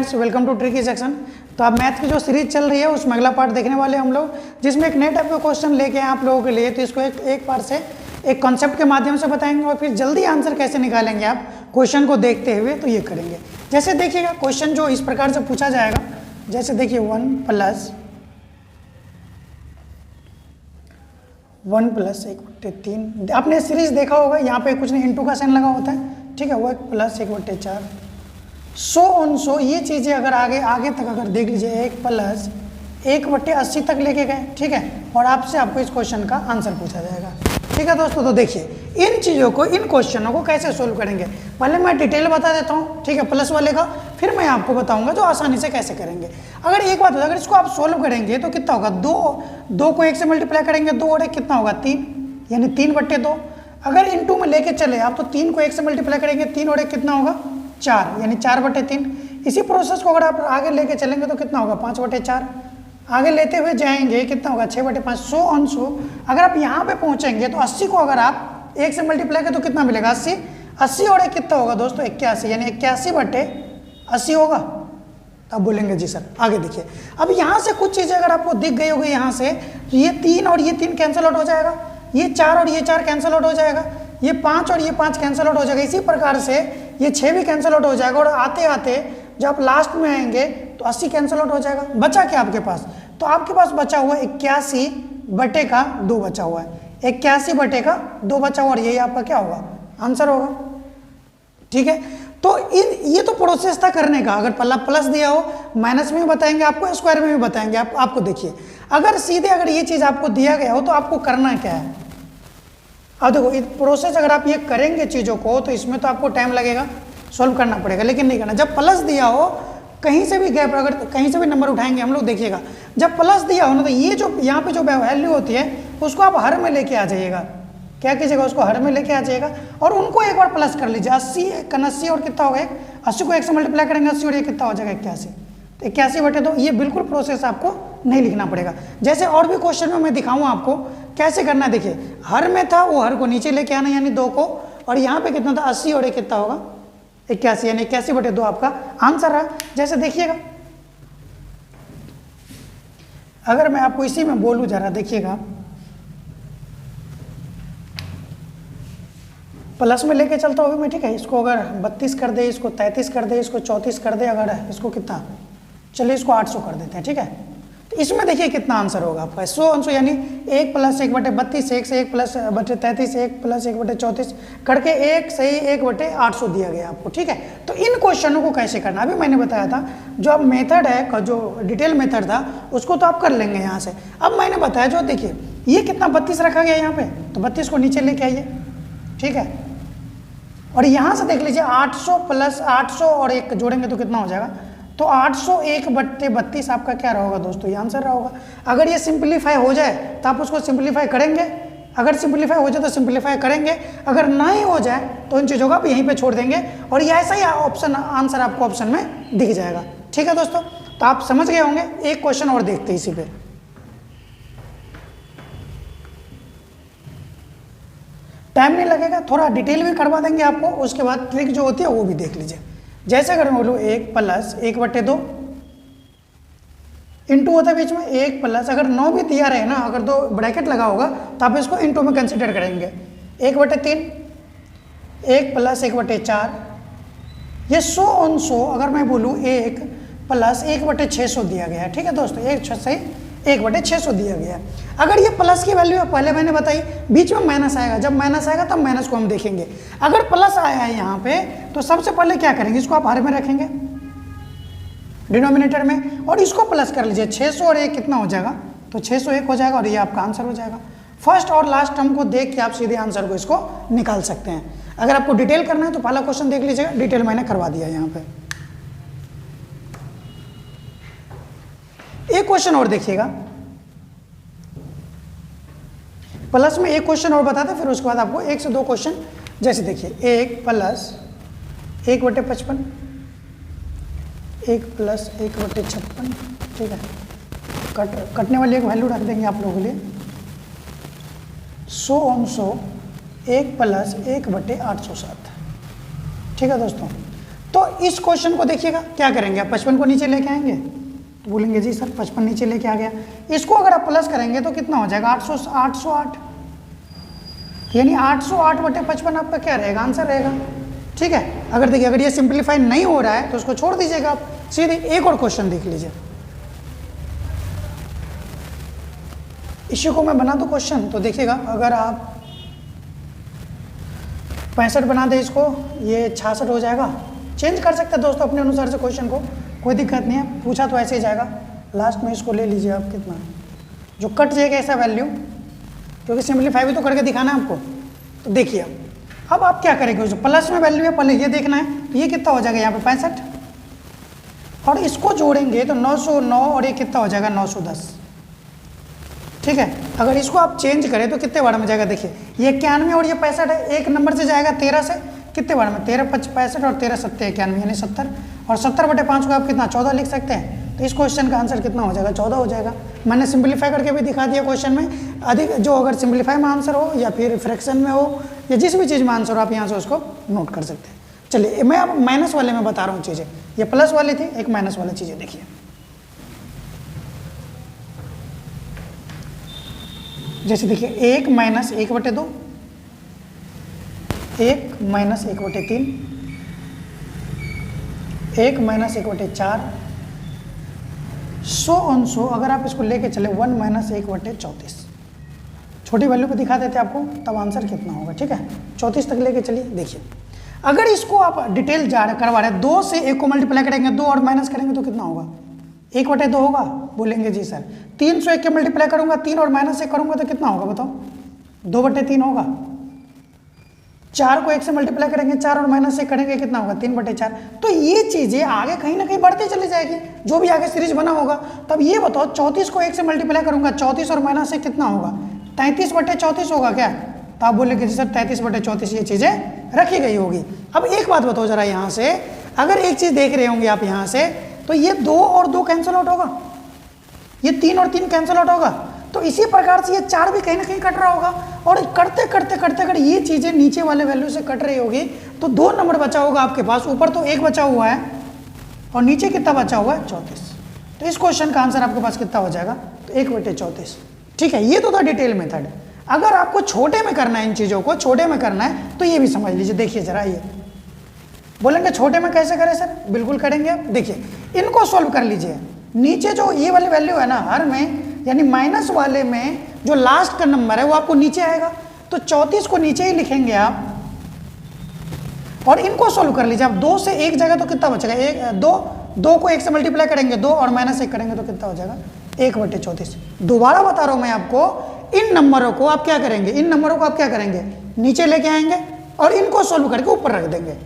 Friends, welcome to tricky section. तो अब math की जो सीरीज चल रही है उसमें अगला पार्ट देखने वाले हम लोग, जिसमें एक नए टाइप का क्वेश्चन लेके आए आप लोगों के लिए। तो इसको एक पार्ट से एक कॉन्सेप्ट के माध्यम से बताएंगे और फिर जल्दी आंसर कैसे निकालेंगे आप क्वेश्चन को देखते हुए, तो ये करेंगे। जैसे देखिएगा क्वेश्चन जो इस प्रकार से पूछा जाएगा, जैसे देखिए 1 + 1/3। आपने सीरीज देखा होगा, यहाँ पे कुछ नहीं इंटू का साइन लगा होता है, ठीक है। वो 1 + 1/4 सो ऑन सो। ये चीज़ें अगर आगे तक अगर देख लीजिए 1 + 1/80 तक लेके गए, ठीक है, और आपको इस क्वेश्चन का आंसर पूछा जाएगा, ठीक है दोस्तों। तो देखिए इन चीज़ों को, इन क्वेश्चनों को कैसे सोल्व करेंगे, पहले मैं डिटेल बता देता हूँ, ठीक है, प्लस वाले का, फिर मैं आपको बताऊंगा जो आसानी से कैसे करेंगे। अगर एक बात होता है, अगर इसको आप सोल्व करेंगे तो कितना होगा, दो को 1 से मल्टीप्लाई करेंगे, 2 और 1 कितना होगा 3, यानी 3/2। अगर इनटू में लेके चले आप तो 3 को 1 से मल्टीप्लाई करेंगे, 3 और 1 कितना होगा 4, यानी 4/3। इसी प्रोसेस को अगर आप आगे लेके चलेंगे तो कितना होगा 5/4। आगे लेते हुए जाएंगे कितना होगा 6/5, सो ऑन सो। अगर आप यहाँ पे पहुँचेंगे तो 80 को अगर आप 1 से मल्टीप्लाई करें तो कितना मिलेगा 80। 80 और 1 कितना होगा दोस्तों 81, यानी 81/80 होगा। तो आप बोलेंगे जी सर आगे देखिए। अब यहाँ से कुछ चीज़ें अगर आपको दिख गई होगी, यहाँ से तो ये 3 और ये 3 कैंसिल आउट हो जाएगा, ये 4 और ये 4 कैंसिल आउट हो जाएगा, ये 5 और ये 5 कैंसिल आउट हो जाएगा। इसी प्रकार से ये 6 भी कैंसिल आउट हो जाएगा, और आते आते जब आप लास्ट में आएंगे तो 80 कैंसिल आउट हो जाएगा। बचा क्या आपके पास, तो आपके पास बचा हुआ 81/2 बचा हुआ है, 81/2 बचा हुआ, और यही आपका क्या होगा आंसर होगा, ठीक है। तो ये तो प्रोसेस था करने का। अगर प्लस दिया हो, माइनस में भी बताएंगे आपको, स्क्वायर में भी बताएंगे आपको। देखिए अगर सीधे अगर ये चीज़ आपको दिया गया हो तो आपको करना क्या है। अब देखो प्रोसेस अगर आप ये करेंगे चीज़ों को तो इसमें तो आपको टाइम लगेगा, सॉल्व करना पड़ेगा, लेकिन नहीं करना। जब प्लस दिया हो, कहीं से भी गैप, अगर कहीं से भी नंबर उठाएंगे हम लोग, देखिएगा जब प्लस दिया हो ना, तो ये जो यहाँ पे जो वैल्यू होती है उसको आप हर में लेके आ जाइएगा। क्या कीजिएगा, उसको हर में लेके आ जाइएगा और उनको एक बार प्लस कर लीजिए। 80 और कितना होगा 80 को 1 से मल्टीप्लाई करेंगे 80 और ये कितना हो जाएगा 81। तो 81/2। ये बिल्कुल प्रोसेस आपको नहीं लिखना पड़ेगा। जैसे और भी क्वेश्चन में मैं दिखाऊंगा आपको कैसे करना है। देखिए हर में था, वो हर को नीचे लेके आना, यानी 2 को, और यहाँ पे कितना था 80 और ये कितना होगा 81, यानी 81/2 आपका आंसर है। जैसे देखिएगा अगर मैं आपको इसी में बोलूँ जरा, देखिएगा प्लस में लेके चलता हूँ मैं, ठीक है। इसको अगर 32 कर दे, इसको 33 कर दे, इसको 34 कर दे, अगर इसको कितना, चलिए इसको 800 कर देते हैं, ठीक है। तो इसमें देखिए कितना आंसर होगा आपका, सो ऑन सो, यानी 1 + 1/32, 1 से 1 + 1/33, 1 + 1/34 करके 1 सही 1/800 दिया गया आपको, ठीक है। तो इन क्वेश्चनों को कैसे करना, अभी मैंने बताया था जो अब मेथड है, जो डिटेल मेथड था उसको तो आप कर लेंगे यहाँ से। अब मैंने बताया जो, देखिए ये कितना 32 रखा गया यहाँ पे, तो 32 को नीचे लेके आइए, ठीक है। और यहाँ से देख लीजिए 800 + 800 और 1 जोड़ेंगे तो कितना हो जाएगा, तो 801/32 आपका क्या रहोगा दोस्तों, ये आंसर रहोगा। अगर ये सिंपलीफाई हो जाए तो आप उसको सिंपलीफाई करेंगे, अगर सिंपलीफाई हो जाए तो सिंपलीफाई करेंगे, अगर नहीं हो जाए तो इन चीज़ों को आप यहीं पे छोड़ देंगे और ये ऐसा ही ऑप्शन आंसर आपको ऑप्शन में दिख जाएगा, ठीक है दोस्तों। तो आप समझ गए होंगे। एक क्वेश्चन और देखते हैं इसी पे, टाइम नहीं लगेगा, थोड़ा डिटेल भी करवा देंगे आपको, उसके बाद ट्रिक जो होती है वो भी देख लीजिए। जैसे अगर मैं बोलूँ 1 + 1/2 इंटू होता है बीच में 1 + अगर 9 भी दिया रहे ना, अगर 2 ब्रैकेट लगा होगा तो आप इसको इंटू में कंसिडर करेंगे, 1/3, 1 + 1/4, ये सो ऑन सो। अगर मैं बोलूँ 1 + 1/600 दिया गया है, ठीक है दोस्तों, 1/600 दिया गया है। अगर ये प्लस की वैल्यू है, पहले मैंने बताई, बीच में माइनस आएगा, जब माइनस आएगा तब माइनस को हम देखेंगे। अगर प्लस आया है यहाँ पे तो सबसे पहले क्या करेंगे, इसको आप हर में रखेंगे डिनोमिनेटर में, और इसको प्लस कर लीजिए। 600 और 1 कितना हो जाएगा, तो 601 हो जाएगा, और ये आपका आंसर हो जाएगा। फर्स्ट और लास्ट टर्म को देख के आप सीधे आंसर को इसको निकाल सकते हैं। अगर आपको डिटेल करना है तो पहला क्वेश्चन देख लीजिएगा, डिटेल मैंने करवा दिया यहाँ पे। एक क्वेश्चन और देखिएगा, प्लस में एक क्वेश्चन और बताते, फिर उसके बाद आपको 1 से 2 क्वेश्चन। जैसे देखिए 1 + 1/55, 1 + 1/56, ठीक है। कटने वाली एक वैल्यू रख देंगे आप लोगों के लिए, सो ऑन सो 1 + 1/807, ठीक है दोस्तों। तो इस क्वेश्चन को देखिएगा क्या करेंगे आप, 55 को नीचे लेके आएंगे तो बोलेंगे जी सर 55 नीचे लेके आ गया। इसको अगर आप प्लस करेंगे तो कितना हो जाएगा 808, यानी 808 बटे 55 आपका क्या रहेगा, आंसर रहेगा। ठीक है, अगर देखिए अगर ये सिंप्लीफाई नहीं हो रहा है तो उसको छोड़ दीजिएगा आप, सीधे एक और क्वेश्चन देख लीजिए। इसी को मैं बना दूं क्वेश्चन तो देखिएगा, अगर आप 65 बना दे इसको, ये 66 हो जाएगा। चेंज कर सकते हैं दोस्तों अपने अनुसार से क्वेश्चन को, कोई दिक्कत नहीं है, पूछा तो ऐसे ही जाएगा। लास्ट में इसको ले लीजिए आप, कितना जो कट जाएगा ऐसा वैल्यू, क्योंकि सिंप्लीफाई भी तो करके दिखाना है आपको। तो देखिए अब आप क्या करेंगे, जो प्लस में वैल्यू है पहले ये देखना है, ये कितना हो जाएगा यहाँ पे 65, और इसको जोड़ेंगे तो 909 और ये कितना हो जाएगा 910। ठीक है, अगर इसको आप चेंज करें तो कितने बार में जाएगा, देखिए ये 91 और ये 65 है, एक नंबर से जाएगा 13 से, कितने बार में 13 5 65 और 13 7 91 यानी 70, और 70 बटे 5 को आप कितना 14 लिख सकते हैं। तो इस क्वेश्चन का आंसर कितना हो जाएगा 14 हो जाएगा। मैंने सिंप्लीफाई करके भी दिखा दिया क्वेश्चन में, अधिक जो अगर सिंप्लीफाई में आंसर हो या फिर फ्रैक्शन में हो या जिस भी चीज़ में आंसर हो आप यहाँ से उसको नोट कर सकते हैं। चलिए मैं अब माइनस वाले में बता रहा हूँ चीज़ें, ये प्लस वाली थी, एक माइनस वाली चीज़ें देखिए। जैसे देखिए 1 माइनस 1/2, 1 माइनस 1/3, 1 माइनस 1/4, 100 अगर आप इसको लेके चले 1 माइनस 1/34, छोटी वैल्यू पे दिखा देते आपको तब आंसर कितना होगा। ठीक है, 34 तक लेके चलिए। देखिए अगर इसको आप डिटेल करवा रहे हैं, 2 से 1 को मल्टीप्लाई करेंगे, 2 और माइनस करेंगे तो कितना होगा 1/2 होगा, बोलेंगे जी सर 3 से 1 के मल्टीप्लाई करूंगा, 3 और माइनस 1 करूंगा तो कितना होगा बताओ 2/3 होगा। 4 को 1 से मल्टीप्लाई करेंगे, 4 और माइनस 1 करेंगे कितना होगा 3/4। तो ये चीज़ें आगे कहीं ना कहीं बढ़ती चली जाएगी, जो भी आगे सीरीज बना होगा। तब ये बताओ 34 को 1 से मल्टीप्लाई करूंगा, 34 और माइनस 1 कितना होगा 33/34 होगा क्या। तो आप बोलेंगे जी सर 33/34 ये चीज़ें रखी गई होगी। अब एक बात बताओ जरा, यहाँ से अगर एक चीज़ देख रहे होंगे आप यहाँ से, तो ये 2 और 2 कैंसिल आउट होगा, ये 3 और 3 कैंसिल आउट होगा। तो इसी प्रकार से ये 4 भी कहीं ना कहीं कट रहा होगा, और करते करते करते अगर ये चीज़ें नीचे वाले वैल्यू से कट रही होगी तो 2 नंबर बचा होगा आपके पास, ऊपर तो 1 बचा हुआ है और नीचे कितना बचा हुआ है 34। तो इस क्वेश्चन का आंसर आपके पास कितना हो जाएगा तो 1/34। ठीक है, ये तो था डिटेल मेथड। अगर आपको छोटे में करना है, इन चीज़ों को छोटे में करना है तो ये भी समझ लीजिए। देखिए जरा, ये बोलेंगे छोटे में कैसे करें सर, बिल्कुल करेंगे आप। देखिए इनको सॉल्व कर लीजिए, नीचे जो ये वाली वैल्यू है ना हर में, यानी माइनस वाले में जो लास्ट का नंबर है वो आपको नीचे आएगा, तो 34 को नीचे ही लिखेंगे आप और इनको सॉल्व कर लीजिए आप। 2 से 1 जगह तो कितना बचेगा 1 2 को 1 से मल्टीप्लाई करेंगे 2 और माइनस 1 करेंगे तो कितना हो जाएगा 1/34। दोबारा बता रहा हूं मैं आपको, इन नंबरों को आप क्या करेंगे, इन नंबरों को आप क्या करेंगे नीचे लेके आएंगे और इनको सॉल्व करके ऊपर रख देंगे।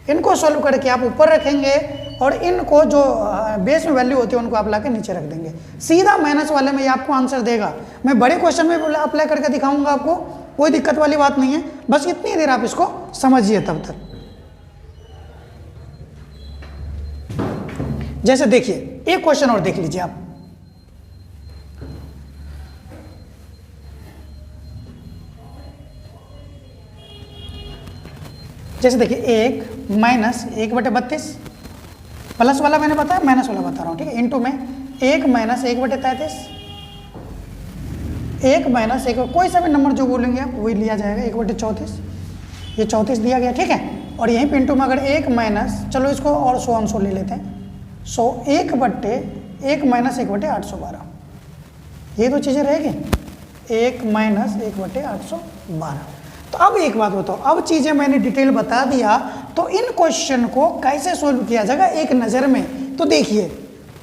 इनको सॉल्व करके आप ऊपर रखेंगे और इनको जो बेस में वैल्यू होती है उनको आप लाके नीचे रख देंगे। सीधा माइनस वाले में ये आपको आंसर देगा। मैं बड़े क्वेश्चन में अप्लाई करके दिखाऊंगा आपको, कोई दिक्कत वाली बात नहीं है, बस इतनी देर आप इसको समझिए तब तक। जैसे देखिए एक क्वेश्चन और देख लीजिए आप, जैसे देखिए 1 माइनस 1/32, प्लस वाला मैंने बताया, माइनस वाला बता रहा हूँ। ठीक है, इंटू में 1 माइनस 1/33, 1 माइनस 1, कोई सा भी नंबर जो बोलेंगे आप वही लिया जाएगा 1/34, ये 34 दिया गया। ठीक है, और यहीं पे इंटू में अगर 1 माइनस, चलो इसको और 100 ले लेते हैं, 1 माइनस 1/812, ये दो चीज़ें रहेगी, 1 माइनस 1/812। तो अब एक बात बताओ, अब चीज़ें मैंने डिटेल बता दिया, तो इन क्वेश्चन को कैसे सोल्व किया जाएगा एक नज़र में। तो देखिए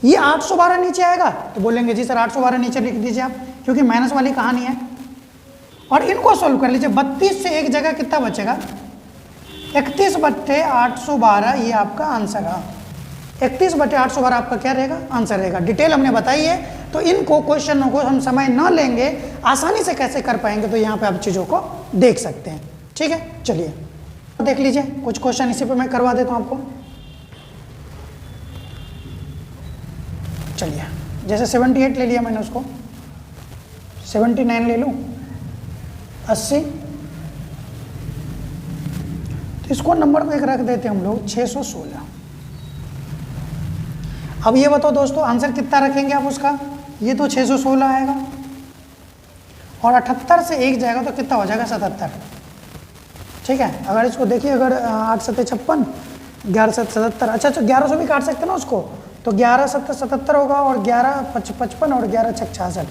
ये 812 नीचे आएगा, तो बोलेंगे जी सर 812 नीचे लिख दीजिए आप, क्योंकि माइनस वाली कहानी है। और इनको सोल्व कर लीजिए, 32 से एक जगह कितना बचेगा 31/812, ये आपका आंसर है। 31/812 आपका क्या रहेगा आंसर रहेगा। डिटेल हमने बताई है, तो इनको क्वेश्चनों को हम समय न लेंगे, आसानी से कैसे कर पाएंगे, तो यहाँ पे आप चीज़ों को देख सकते हैं। ठीक है, चलिए देख लीजिए कुछ क्वेश्चन इसी पे मैं करवा देता हूँ आपको। चलिए जैसे 78 ले लिया मैंने, उसको 79 ले लूँ, 80, तो इसको नंबर को एक रख देते हैं हम लोग 616। अब ये बताओ दोस्तों आंसर कितना रखेंगे आप उसका, ये तो 616 आएगा और 78 से 1 जाएगा तो कितना हो जाएगा 77। ठीक है, अगर इसको देखिए, अगर 8 7 56, 11 7 77, अच्छा 11 से भी काट सकते हैं ना उसको, तो 11 7 77 होगा और 11 5 55 और 11 6 66,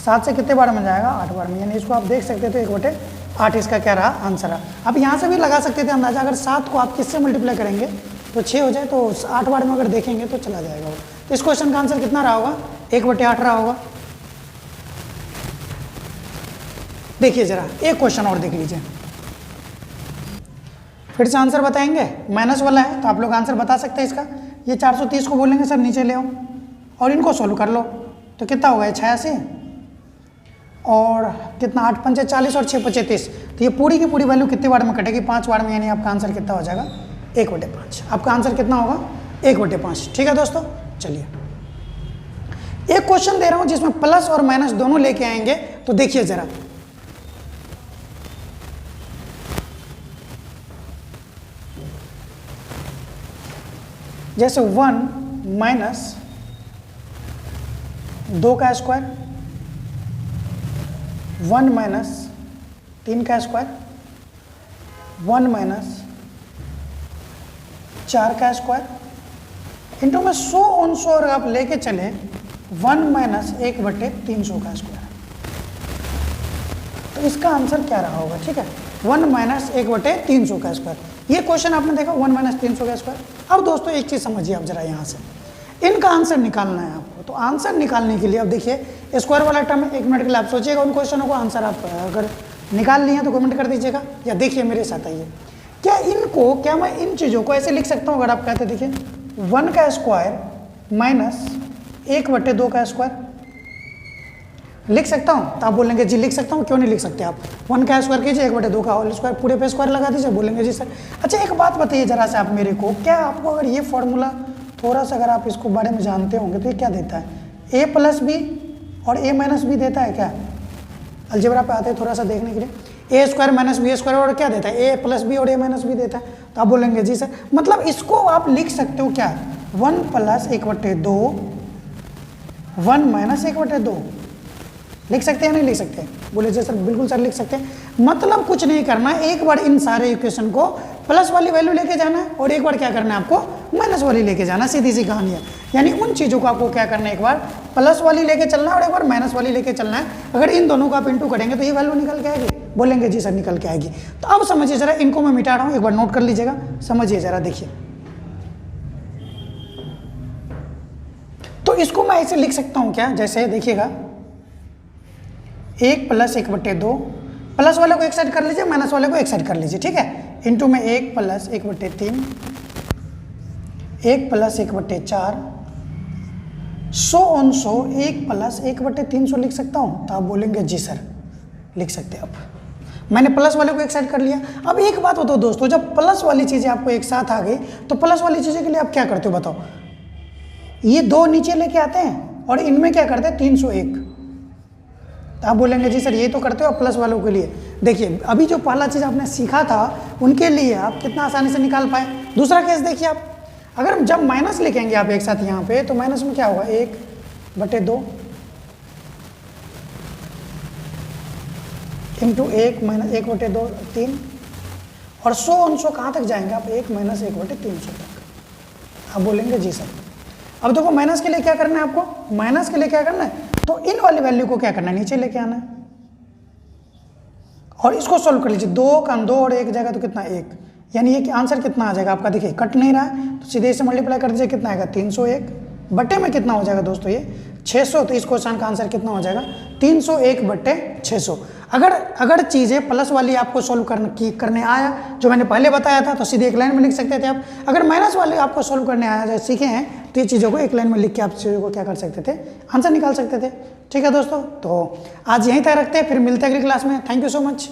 7 से कितने बार में जाएगा 8 बार में, यानी इसको आप देख सकते थे 1/8 इसका क्या रहा आंसर रहा। अब यहाँ से भी लगा सकते थे अंदाजा, अगर 7 को आप किससे मल्टीप्लाई करेंगे तो 6 हो जाए, तो 8 बार में अगर देखेंगे तो चला जाएगा वो। तो इस क्वेश्चन का आंसर कितना रहा होगा, 1/8 रहा होगा। देखिए जरा एक क्वेश्चन और देख लीजिए, फिर से आंसर बताएंगे, माइनस वाला है तो आप लोग आंसर बता सकते हैं इसका। ये 430 को बोलेंगे सब नीचे ले आओ और इनको सोल्व कर लो, तो कितना होगा 86 और कितना 8 पंचे 40 और 6 पचे 30, तो ये पूरी की पूरी वैल्यू कितने बार में कटेगी 5 बार में, यानी आपका आंसर कितना हो जाएगा 1/5। आपका आंसर कितना होगा 1/5। ठीक है दोस्तों, चलिए एक क्वेश्चन दे रहा हूं जिसमें प्लस और माइनस दोनों लेके आएंगे, तो देखिए जरा, जैसे 1 माइनस 2 का स्क्वायर, 1 माइनस 3 का स्क्वायर, 1 माइनस 4 का स्क्वायर, इंटू में 100 ऑन 100 अगर आप लेके चले 1 माइनस 1/300 का स्क्वायर, तो इसका आंसर क्या रहा होगा। ठीक है, 1 माइनस 1/300 का स्क्वायर, ये क्वेश्चन आपने देखा 1 माइनस 300 का स्क्वायर। अब दोस्तों एक चीज़ समझिए आप जरा, यहाँ से इनका आंसर निकालना है आपको, तो आंसर निकालने के लिए अब देखिए स्क्वायर वाला टर्म 1 मिनट के लिए आप सोचिएगा उन क्वेश्चनों को, आंसर आप अगर निकाल लिए हैं तो कमेंट कर दीजिएगा, या देखिए मेरे साथ आइए, क्या मैं इन चीज़ों को ऐसे लिख सकता हूँ, अगर आप कहते देखिए 1 का स्क्वायर माइनस 1/2 का स्क्वायर लिख सकता हूँ, तो आप बोलेंगे जी लिख सकता हूँ, क्यों नहीं लिख सकते आप, 1 का स्क्वायर कीजिए 1/2 का होल स्क्वायर, पूरे पे स्क्वायर लगा दीजिए, बोलेंगे जी सर। अच्छा एक बात बताइए जरा से आप मेरे को, क्या आपको अगर ये फॉर्मूला थोड़ा सा अगर आप इसको बारे में जानते होंगे तो ये क्या देता है, a प्लस बी और a माइनस बी देता है क्या, अलजेब्रा पे आते हैं थोड़ा सा देखने के लिए, a square minus b square और क्या देता है a प्लस बी और a माइनस बी देता है, तो आप बोलेंगे जी सर, मतलब इसको आप लिख सकते हो क्या 1 प्लस 1/2 1 माइनस 1/2 लिख सकते हैं नहीं लिख सकते, बोले जी सर बिल्कुल सर लिख सकते हैं। मतलब कुछ नहीं करना, एक बार इन सारे इक्वेशन को प्लस वाली वैल्यू लेके जाना है और एक बार क्या करना है आपको माइनस वाली लेके जाना, सीधी सी कहानी है। यानी उन चीज़ों को आपको क्या करना है, एक बार प्लस वाली लेके चलना है और एक बार माइनस वाली लेके चलना है। अगर इन दोनों को आप इंटू करेंगे तो ये वैल्यू निकल के आएगी, बोलेंगे जी सर निकल के आएगी। तो अब समझिए जरा, इनको मैं मिटा रहा हूँ, एक बार नोट कर लीजिएगा, समझिए जरा, देखिए तो इसको मैं ऐसे लिख सकता हूँ क्या, जैसे देखिएगा 1 प्लस 1/2, प्लस वाले को एक साइड कर लीजिए, माइनस वाले को एक साइड कर लीजिए, ठीक है, इंटू में 1 प्लस 1/3, 1 प्लस 1/4, 100 ऑन 100, 1 प्लस 1/300 लिख सकता हूँ, तो आप बोलेंगे जी सर लिख सकते हैं। अब मैंने प्लस वाले को एक साइड कर लिया। अब एक बात बताओ दोस्तों, जब प्लस वाली चीज़ें आपको एक साथ आ गई तो प्लस वाली चीज़ें के लिए आप क्या करते हो बताओ, ये 2 नीचे लेके आते हैं और इनमें क्या करते हैं 301, तो आप बोलेंगे जी सर ये तो करते हो आप प्लस वालों के लिए। देखिए अभी जो पहला चीज़ आपने सीखा था उनके लिए आप कितना आसानी से निकाल पाए। दूसरा केस देखिए आप, अगर जब माइनस लिखेंगे आप एक साथ यहाँ पे, तो माइनस में क्या होगा 1/2 इंटू 1 माइनस 1/2 3, और 100 ऑन 100 कहाँ तक जाएंगे आप 1 माइनस 1/300 तक। आप बोलेंगे जी सर। अब देखो माइनस के लिए क्या करना है आपको, माइनस के लिए क्या करना है, तो इन वाली वैल्यू को क्या करना है नीचे लेके आना है और इसको सोल्व कर लीजिए। 2 का 2 और 1 जाएगा तो कितना 1, यानी ये आंसर कितना आ जाएगा आपका, देखिए कट नहीं रहा है तो सीधे से मल्टीप्लाई कर दीजिए, कितना आएगा 301 बटे में कितना हो जाएगा दोस्तों ये 600, तो इस क्वेश्चन का आंसर कितना हो जाएगा 301/600। अगर चीज़ें प्लस वाली आपको सोल्व करने आया, जो मैंने पहले बताया था, तो सीधे एक लाइन में लिख सकते थे आप। अगर माइनस वाले आपको सोल्व करने आया, जैसे सीखे हैं, तो ये चीज़ों को एक लाइन में लिख के आप चीज़ों को क्या कर सकते थे, आंसर निकाल सकते थे। ठीक है दोस्तों, तो आज यहीं तक रखते हैं, फिर मिलते हैं अगली क्लास में। Thank you so much.